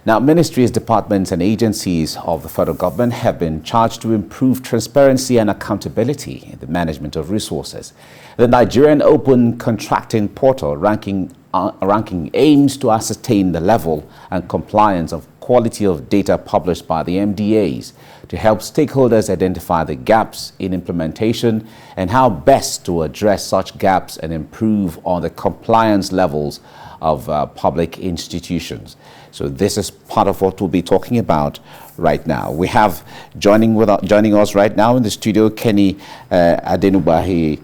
Now, ministries, departments and agencies of the federal government have been charged to improve transparency and accountability in the management of resources. The Nigerian Open Contracting Portal ranking aims to ascertain the level and compliance of quality of data published by the MDAs to help stakeholders identify the gaps in implementation and how best to address such gaps and improve on the compliance levels of public institutions. So this is part of what we'll be talking about right now. We have joining us right now in the studio, Kenny Adenubahi.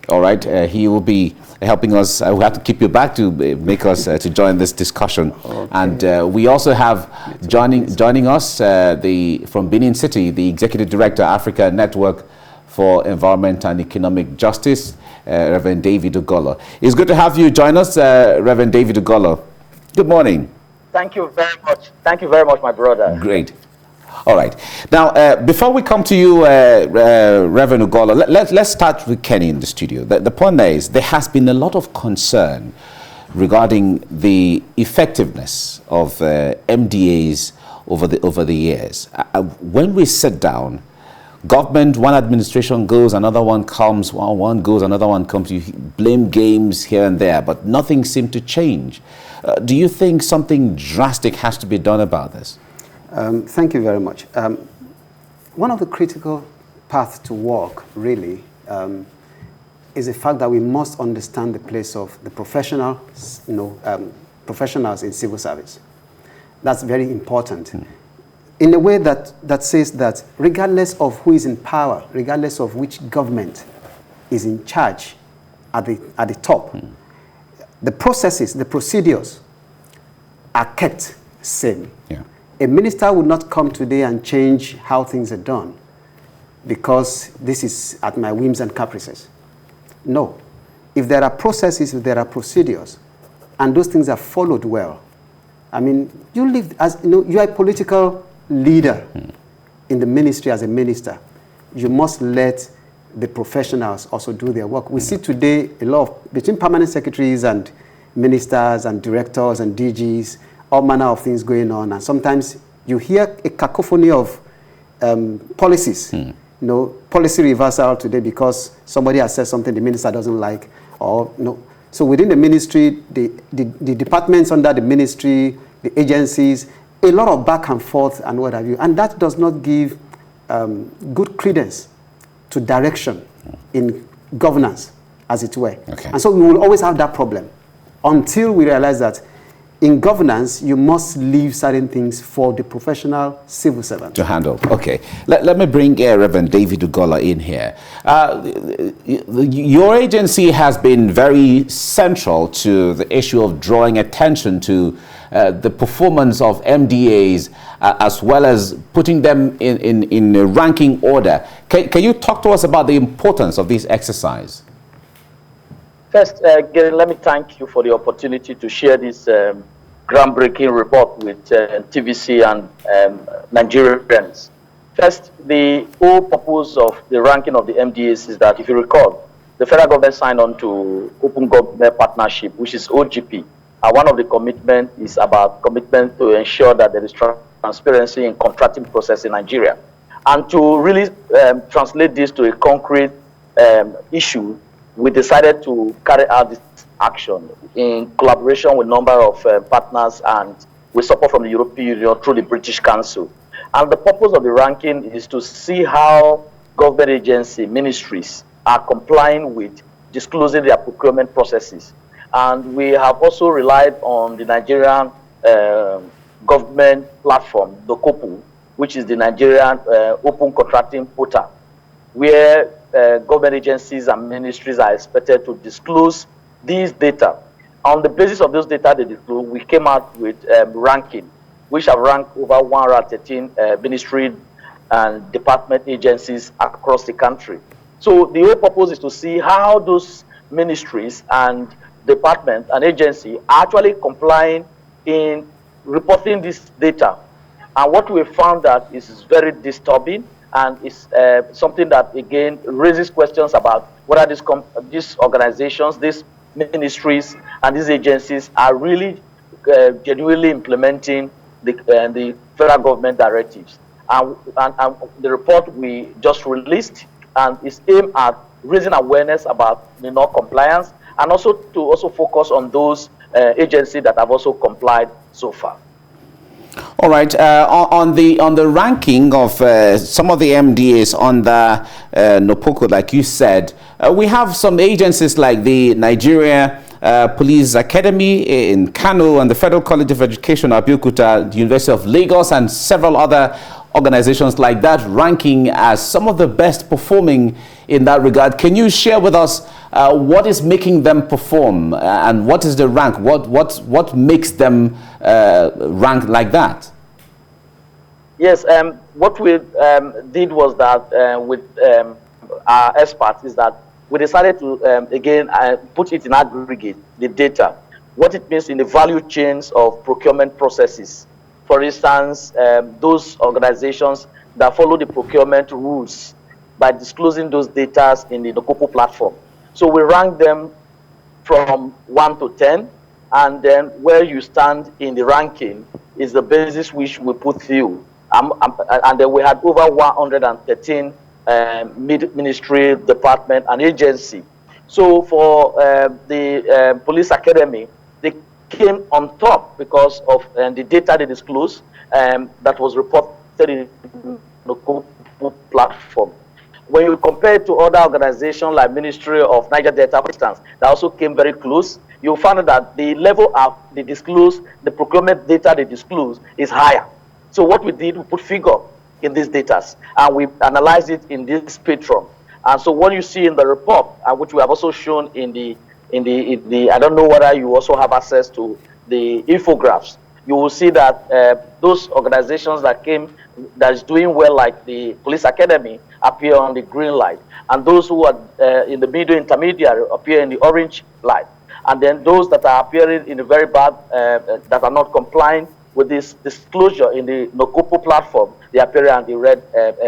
All right, he will be helping us. We have to keep you back to make us to join this discussion. Okay. And we also have joining us from Benin City, the Executive Director, Africa Network for Environment and Economic Justice, Reverend David Ugolo. It's good to have you join us, Reverend David Ugolo. Good morning. Thank you very much. Thank you very much, my brother. Great. All right. Now, before we come to you, Reverend Ugolo, let's start with Kenny in the studio. The point there is there has been a lot of concern regarding the effectiveness of MDAs over the years. When we sit down, government, one administration goes, another one comes, one goes, another one comes. You blame games here and there, but nothing seems to change. Do you think something drastic has to be done about this? Thank you very much. One of the critical paths to walk, really, is the fact that we must understand the place of the professionals in civil service. That's very important. In a way that says that regardless of who is in power, regardless of which government is in charge at the top, the processes, the procedures are kept same. Yeah. A minister would not come today and change how things are done because this is at my whims and caprices. No. If there are processes, if there are procedures, and those things are followed well, I mean, you live as, you are a political leader in the ministry as a minister. You must let the professionals also do their work. We see today a lot of, between permanent secretaries and ministers and directors and DGs, all manner of things going on. And sometimes you hear a cacophony of policies, policy reversal today because somebody has said something the minister doesn't like, or no. So within the ministry, the departments under the ministry, the agencies, a lot of back and forth and what have you. And that does not give good credence to direction in governance, as it were. Okay. And so we will always have that problem until we realize that in governance, you must leave certain things for the professional civil servant to handle. Okay. Let me bring Reverend David Ugolo in here. Your agency has been very central to the issue of drawing attention to the performance of MDAs as well as putting them in a ranking order. Can you talk to us about the importance of this exercise? First, let me thank you for the opportunity to share this groundbreaking report with TVC and Nigerians. First, the whole purpose of the ranking of the MDAs is that, if you recall, the federal government signed on to Open Government Partnership, which is OGP. And one of the commitments is about commitment to ensure that there is transparency in contracting process in Nigeria. And to really translate this to a concrete issue, we decided to carry out this action in collaboration with a number of partners and with support from the European Union through the British Council. And the purpose of the ranking is to see how government agency ministries are complying with disclosing their procurement processes. And we have also relied on the Nigerian government platform, the COPU, which is the Nigerian Open Contracting Portal, where government agencies and ministries are expected to disclose these data. On the basis of those data they disclose, we came out with ranking, which have ranked over 113 ministry and department agencies across the country. So the whole purpose is to see how those ministries and departments and agencies are actually complying in reporting this data. And what we found that is very disturbing, and it's something that, again, raises questions about whether these organizations, these ministries, and these agencies are really genuinely implementing the federal government directives. And the report we just released and is aimed at raising awareness about the non-compliance and also to focus on those agencies that have also complied so far. All right. On the ranking of some of the MDAs on the NOPOCO, like you said, we have some agencies like the Nigeria Police Academy in Kano and the Federal College of Education, Abeokuta, the University of Lagos, and several other organizations like that ranking as some of the best performing in that regard. Can you share with us what is making them perform and what is the rank? What makes them rank like that? Yes, what we did was that with our experts is that we decided to again put it in aggregate, the data, what it means in the value chains of procurement processes. For instance, those organizations that follow the procurement rules by disclosing those data in the NOPOCO platform. So we rank them from 1 to 10, and then where you stand in the ranking is the basis which we put you. And then we had over 113 ministry, department, and agency. So for the police academy, they came on top because of the data they disclosed that was reported in the NOPOCO platform. When you compare it to other organizations like Ministry of Niger Delta, for instance, that also came very close, you'll find that the level of the procurement data they disclose is higher. So what we did, we put figure in these data and we analyzed it in this spectrum. And so what you see in the report, which we have also shown in the I don't know whether you also have access to the infographics, you will see that those organizations that is doing well, like the police academy, appear on the green light, and those who are in the middle intermediary appear in the orange light, and then those that are appearing in the very bad that are not complying with this disclosure in the NOPOCO platform, they appear in the red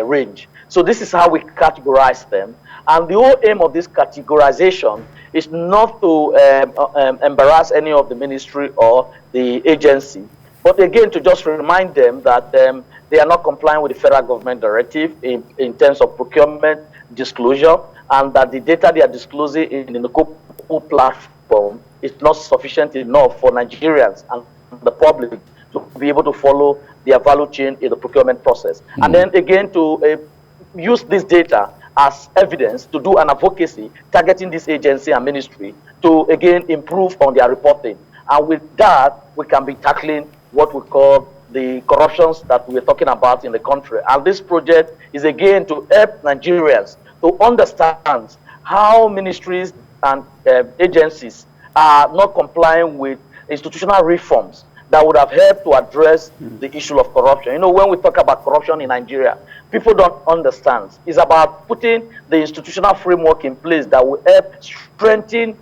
range. So this is how we categorize them, and the whole aim of this categorization is not to embarrass any of the ministry or the agency, but again to just remind them that they are not complying with the federal government directive in terms of procurement disclosure, and that the data they are disclosing in the NOPOCO platform is not sufficient enough for Nigerians and the public to be able to follow their value chain in the procurement process. And then again to use this data as evidence to do an advocacy targeting this agency and ministry to again improve on their reporting. And with that, we can be tackling what we call the corruptions that we're talking about in the country. And this project is again to help Nigerians to understand how ministries and agencies are not complying with institutional reforms that would have helped to address the issue of corruption. You know, when we talk about corruption in Nigeria, people don't understand. It's about putting the institutional framework in place that will help strengthen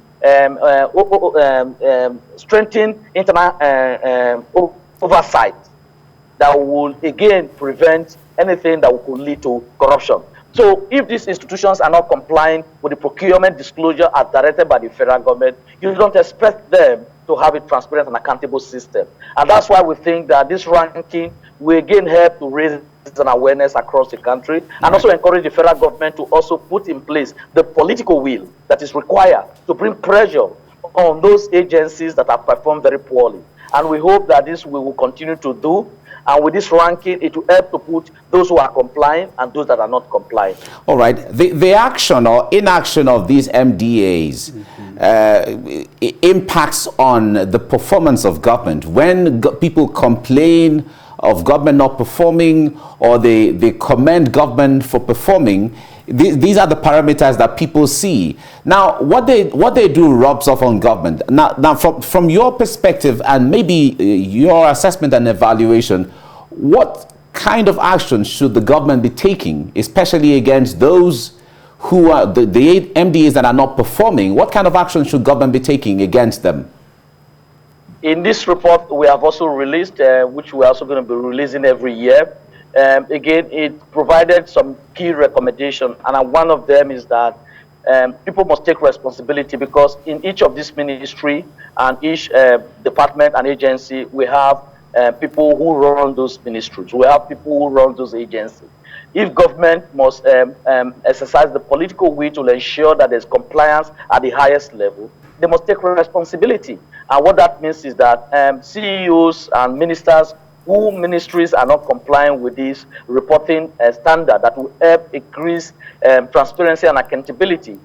internal oversight that will again prevent anything that could lead to corruption. So if these institutions are not complying with the procurement disclosure as directed by the federal government, you don't expect them to have a transparent and accountable system. And that's why we think that this ranking will again help to raise an awareness across the country and also encourage the federal government to also put in place the political will that is required to bring pressure on those agencies that have performed very poorly. And we hope that this we will continue to do. And with this ranking, it will help to put those who are complying and those that are not complying. All right. The action or inaction of these MDAs impacts on the performance of government. When people complain of government not performing or they commend government for performing, these are the parameters that people see. Now, what they do rubs off on government. Now from your perspective and maybe your assessment and evaluation, what kind of action should the government be taking, especially against those who are the MDAs that are not performing? What kind of action should government be taking against them? In this report, we have also released, which we're also going to be releasing every year. Again, it provided some key recommendations, and one of them is that people must take responsibility, because in each of this ministry and each department and agency, we have people who run those ministries. We have people who run those agencies. If government must exercise the political will to ensure that there's compliance at the highest level, they must take responsibility. And what that means is that CEOs and ministers who ministries are not complying with this reporting standard that will help increase transparency and accountability,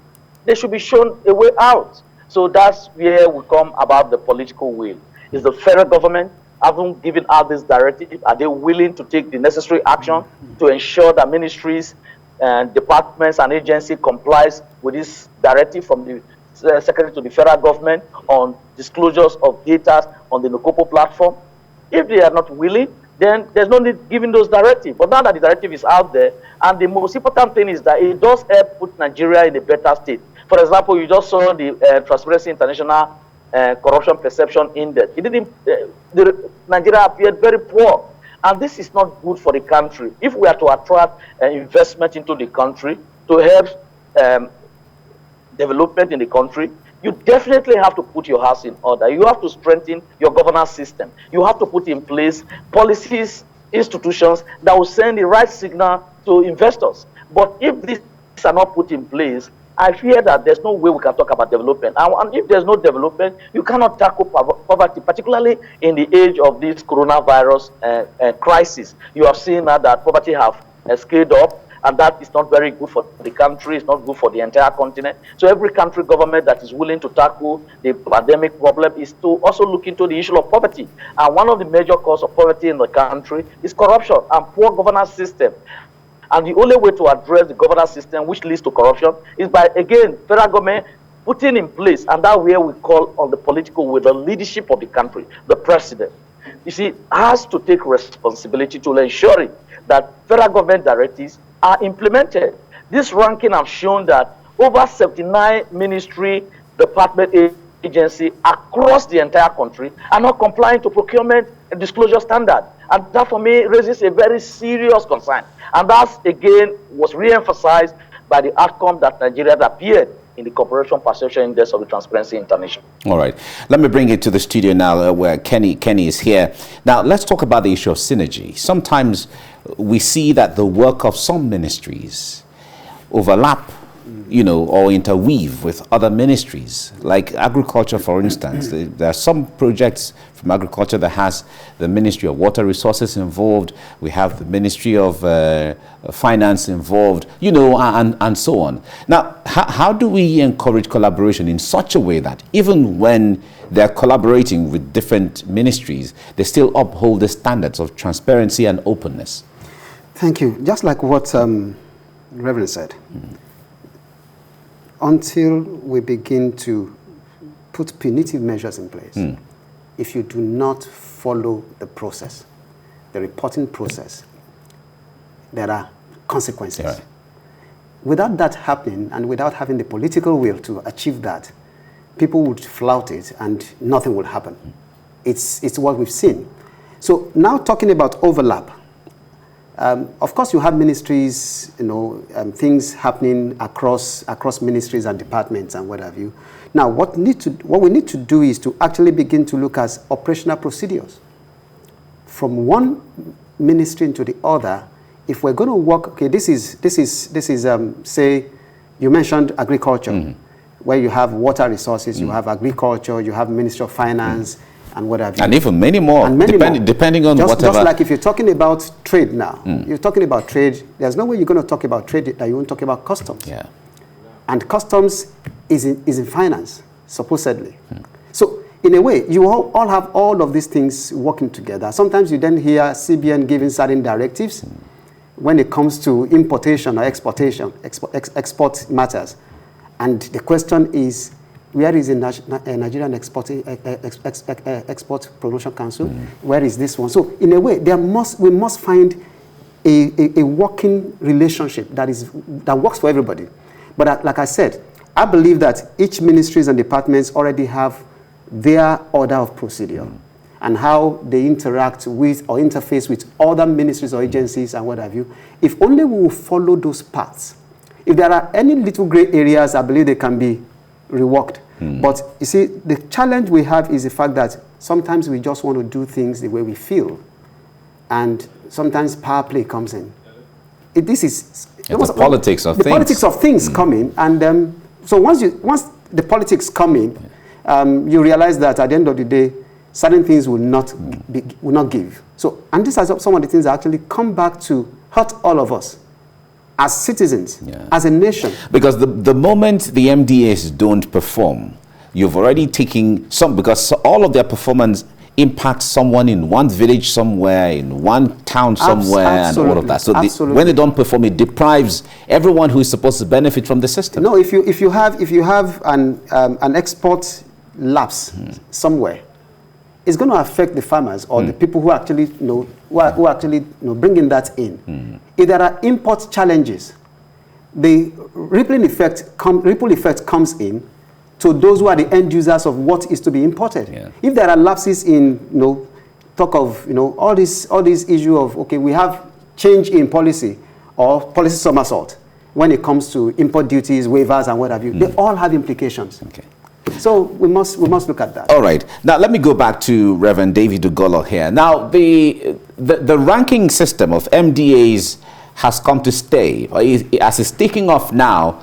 they should be shown a way out. So that's where we come about the political will. Is the federal government, having given out this directive, are they willing to take the necessary action to ensure that ministries and departments and agencies complies with this directive from the Secretary to the federal government on disclosures of data on the Nocopo platform? If they are not willing, then there's no need giving those directives. But now that the directive is out there, and the most important thing is that it does help put Nigeria in a better state. For example, you just saw the Transparency International Corruption Perception Index. It didn't. Nigeria appeared very poor, and this is not good for the country. If we are to attract investment into the country to help development in the country, you definitely have to put your house in order. You have to strengthen your governance system. You have to put in place policies, institutions that will send the right signal to investors. But if these are not put in place, I fear that there's no way we can talk about development. And if there's no development, you cannot tackle poverty, particularly in the age of this coronavirus crisis. You have seen now that poverty have scaled up, and that is not very good for the country. It's not good for the entire continent. So every country government that is willing to tackle the pandemic problem is to also look into the issue of poverty. And one of the major causes of poverty in the country is corruption and poor governance system. And the only way to address the governance system, which leads to corruption, is by, again, federal government putting in place, and that's where we call on the political will, the leadership of the country, the president. You see, has to take responsibility to ensure that federal government directives are implemented. This ranking has shown that over 79 ministry, department, agency across the entire country are not complying to procurement and disclosure standard. And that for me raises a very serious concern. And that again was re-emphasized by the outcome that Nigeria appeared in the Corporation Perception Index of the Transparency International. All right. Let me bring it to the studio now where Kenny is here. Now, let's talk about the issue of synergy. Sometimes we see that the work of some ministries overlap, or interweave with other ministries, like agriculture, for instance. There are some projects from agriculture that has the Ministry of Water Resources involved. We have the Ministry of Finance involved, and so on. Now, how do we encourage collaboration in such a way that even when they're collaborating with different ministries, they still uphold the standards of transparency and openness? Thank you. Just like what Reverend said, until we begin to put punitive measures in place, if you do not follow the process, the reporting process, there are consequences. Right. Without that happening, and without having the political will to achieve that, people would flout it and nothing will happen. It's what we've seen. So now talking about overlap, of course, you have ministries, things happening across ministries and departments and what have you. Now, what we need to do is to actually begin to look at operational procedures from one ministry into the other. If we're going to work, okay, this is say, you mentioned agriculture, where you have water resources, you have agriculture, you have Ministry of Finance. And what have you. And even many more, depending on whatever. Just like if you're talking about trade now, you're talking about trade, there's no way you're going to talk about trade that you won't talk about customs. Yeah. And customs is in finance, supposedly. So in a way, you all have all of these things working together. Sometimes you then hear CBN giving certain directives when it comes to importation or exportation, export matters. And the question is, where is the Nigerian Export Promotion Council? Where is this one? So in a way, we must find a working relationship that works for everybody. But like I said, I believe that each ministries and departments already have their order of procedure and how they interact with or interface with other ministries or agencies and what have you. If only we will follow those paths, If there are any little gray areas, I believe they can be reworked. But you see, the challenge we have is the fact that sometimes we just want to do things the way we feel. And sometimes power play comes in. This is the politics of things. The politics of things come in. And so once the politics come in, you realize that at the end of the day, certain things will not give. So, and these are some of the things that actually come back to hurt all of us as citizens, as a nation. Because the moment the MDAs don't perform, you've already taken some, because all of their performance impacts someone in one village somewhere, in one town somewhere, and all of that. So when they don't perform, it deprives everyone who is supposed to benefit from the system. No, if you have an export lapse somewhere, it's going to affect the farmers or the people who actually bringing that in. If there are import challenges, the ripple effect comes in to those who are the end users of what is to be imported. If there are lapses in talk of all this issue of, okay, we have change in policy or policy somersault when it comes to import duties, waivers, and what have you, they all have implications. Okay. So we must look at that. All right. Now let me go back to Reverend David Ugolo here. Now the ranking system of MDAs has come to stay. As it's taking off now,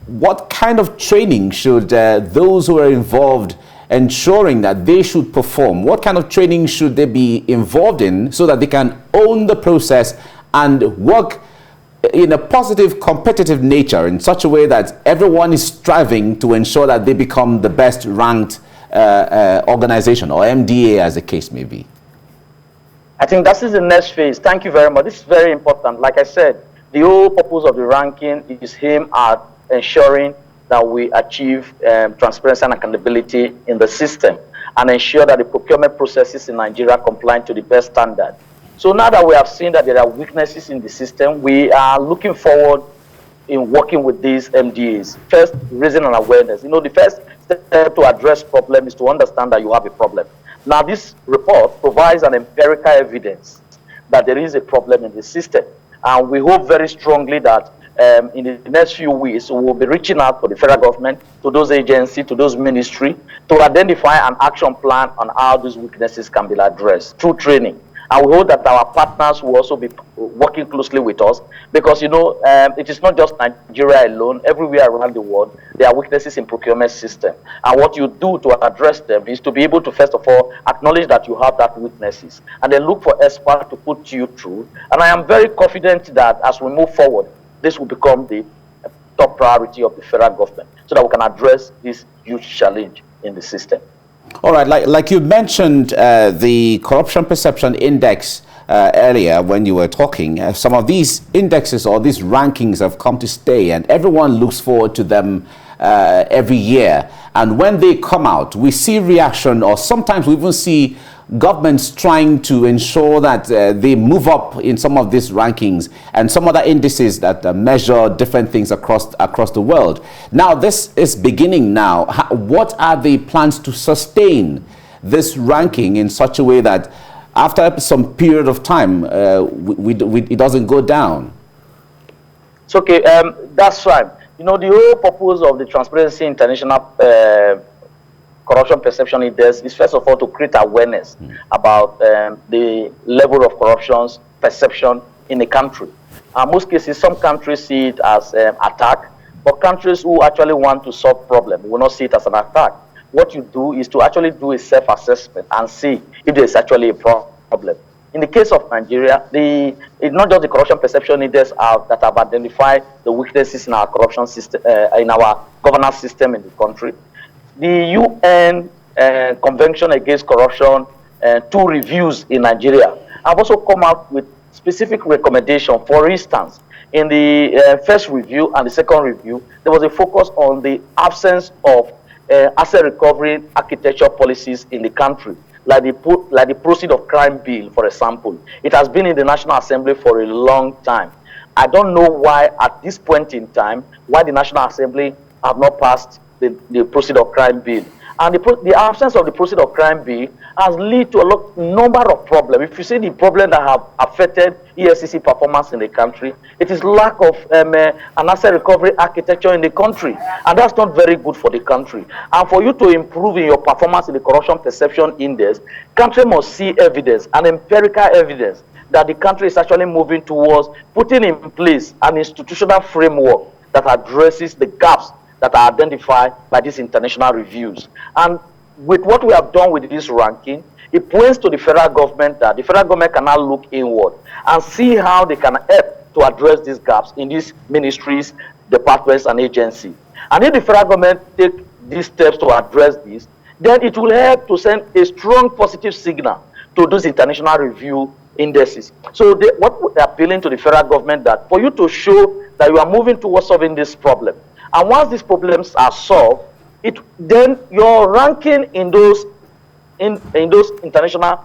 what kind of training should those who are involved ensuring that they should perform? What kind of training should they be involved in so that they can own the process and work in a positive, competitive nature in such a way that everyone is striving to ensure that they become the best ranked organization, or MDA as the case may be? I think that is the next phase. Thank you very much. This is very important. Like I said, the whole purpose of the ranking is aimed at ensuring that we achieve transparency and accountability in the system and ensure that the procurement processes in Nigeria comply to the best standard. So now that we have seen that there are weaknesses in the system, we are looking forward in working with these MDAs. First, raising an awareness. The first step to address problem is to understand that you have a problem. Now, this report provides an empirical evidence that there is a problem in the system. And we hope very strongly that in the next few weeks, we will be reaching out to the federal government, to those agencies, to those ministries, to identify an action plan on how these weaknesses can be addressed through training. And we hope that our partners will also be working closely with us because, it is not just Nigeria alone. Everywhere around the world, there are weaknesses in procurement system. And what you do to address them is to be able to, first of all, acknowledge that you have that weaknesses and then look for experts to put you through. And I am very confident that as we move forward, this will become the top priority of the federal government so that we can address this huge challenge in the system. All right, like you mentioned the Corruption Perception Index earlier when you were talking, some of these indexes or these rankings have come to stay and everyone looks forward to them every year. And when they come out, we see reaction, or sometimes we even see governments trying to ensure that they move up in some of these rankings and some other indices that measure different things across the world. Now, this is beginning now. What are the plans to sustain this ranking in such a way that after some period of time, it doesn't go down? It's okay. That's right. The whole purpose of the Transparency International Corruption Perception Index is first of all to create awareness about the level of corruption's perception in a country. In most cases, some countries see it as attack, but countries who actually want to solve problems will not see it as an attack. What you do is to actually do a self-assessment and see if there is actually a problem. In the case of Nigeria, it's not just the Corruption Perception Index that have identified the weaknesses in our corruption system, in our governance system in the country. The UN Convention Against Corruption, 2 reviews in Nigeria have also come out with specific recommendations. For instance, in the first review and the second review, there was a focus on the absence of asset recovery architecture policies in the country, like the Proceeds of Crime Bill, for example. It has been in the National Assembly for a long time. I don't know why, at this point in time, why the National Assembly have not passed the Proceeds of Crime Bill. And the absence of the Proceeds of Crime Bill has led to a number of problems. If you see the problems that have affected EFCC performance in the country, it is lack of an asset recovery architecture in the country, and that's not very good for the country. And for you to improve in your performance in the corruption perception index, country must see evidence, and empirical evidence, that the country is actually moving towards putting in place an institutional framework that addresses the gaps that are identified by these international reviews. And with what we have done with this ranking, it points to the federal government that the federal government can now look inward and see how they can help to address these gaps in these ministries, departments, and agencies. And if the federal government take these steps to address this, then it will help to send a strong positive signal to those international review indices. So what we're appealing to the federal government, that for you to show that you are moving towards solving this problem, and once these problems are solved, then your ranking in those international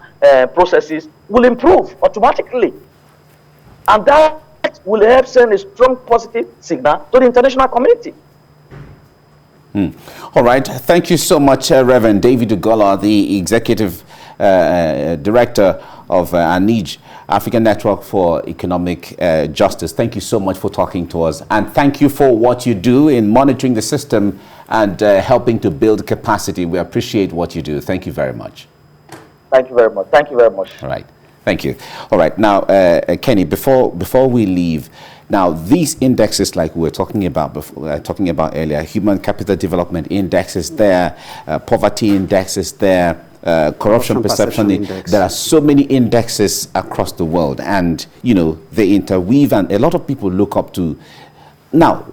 processes will improve automatically, and that will help send a strong positive signal to the international community. All right, thank you so much, Reverend David Ugola, the Executive Director of ANIJ, African Network for Economic Justice. Thank you so much for talking to us, and thank you for what you do in monitoring the system and helping to build capacity. We appreciate what you do. Thank you very much. Thank you very much. Thank you very much. All right. Thank you. All right. Now, Kenny, before we leave, now these indexes, like we were talking about earlier, human capital development index is there, poverty index is there, corruption perception index. There are so many indexes across the world, and they interweave, and a lot of people look up to. Now,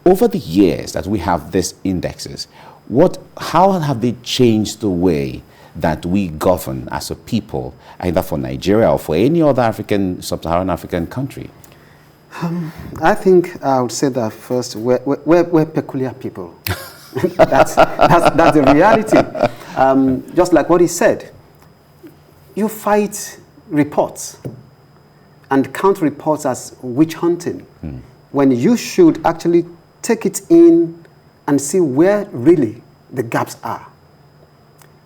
over the years that we have these indexes, how have they changed the way that we govern as a people, either for Nigeria or for any other sub-Saharan African country? I think I would say that first, we're peculiar people. that's the reality. Just like what he said, you fight reports and count reports as witch hunting, when you should actually take it in and see where really the gaps are.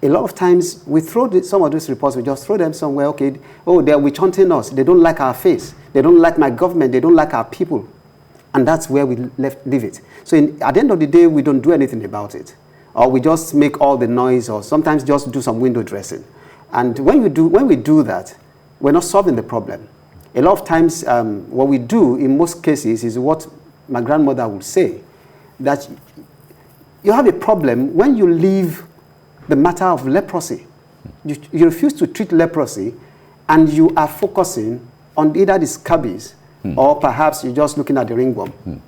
A lot of times we throw some of these reports, we just throw them somewhere. Okay, they're witch hunting us. They don't like our face. They don't like my government. They don't like our people. And that's where we leave it. So at the end of the day, we don't do anything about it. Or we just make all the noise, or sometimes just do some window dressing. And when we do that, we're not solving the problem. A lot of times, what we do in most cases is what my grandmother would say, that you have a problem when you leave the matter of leprosy. You refuse to treat leprosy, and you are focusing on either the scabies or perhaps you're just looking at the ringworm.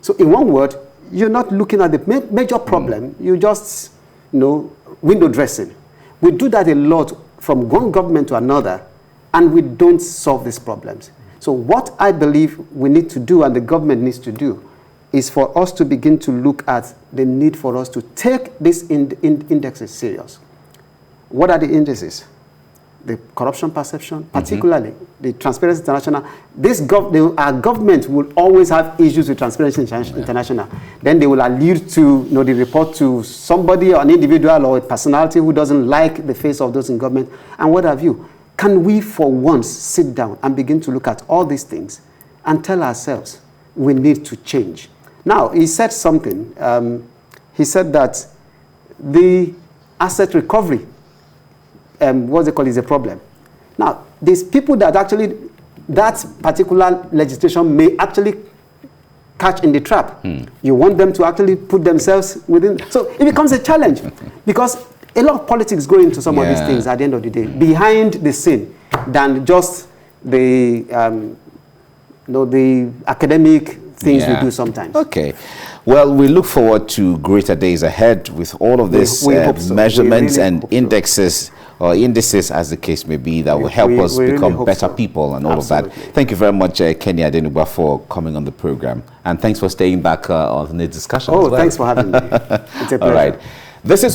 So in one word, you're not looking at the major problem, you just, window dressing. We do that a lot from one government to another, and we don't solve these problems. So what I believe we need to do, and the government needs to do, is for us to begin to look at the need for us to take these indexes serious. What are the indices? The corruption perception, particularly the Transparency International. Our government will always have issues with Transparency International. Then they will allude to the report to somebody, or an individual, or a personality who doesn't like the face of those in government, and what have you. Can we for once sit down and begin to look at all these things and tell ourselves we need to change? Now, he said something. He said that the asset recovery, what's it called, is a problem. Now, these people that particular legislation may actually catch in the trap. You want them to actually put themselves within. So it becomes a challenge, because a lot of politics go into some of these things at the end of the day, behind the scene, than just the academic things we do sometimes. Okay. Well, we look forward to greater days ahead with all of these measurements and indexes, or indices as the case may be, that will help us become better people and all of that. Thank you very much, Kenny Adenugba, for coming on the program. And thanks for staying back on the discussion as well. Thanks for having me. It's a pleasure. All right. This is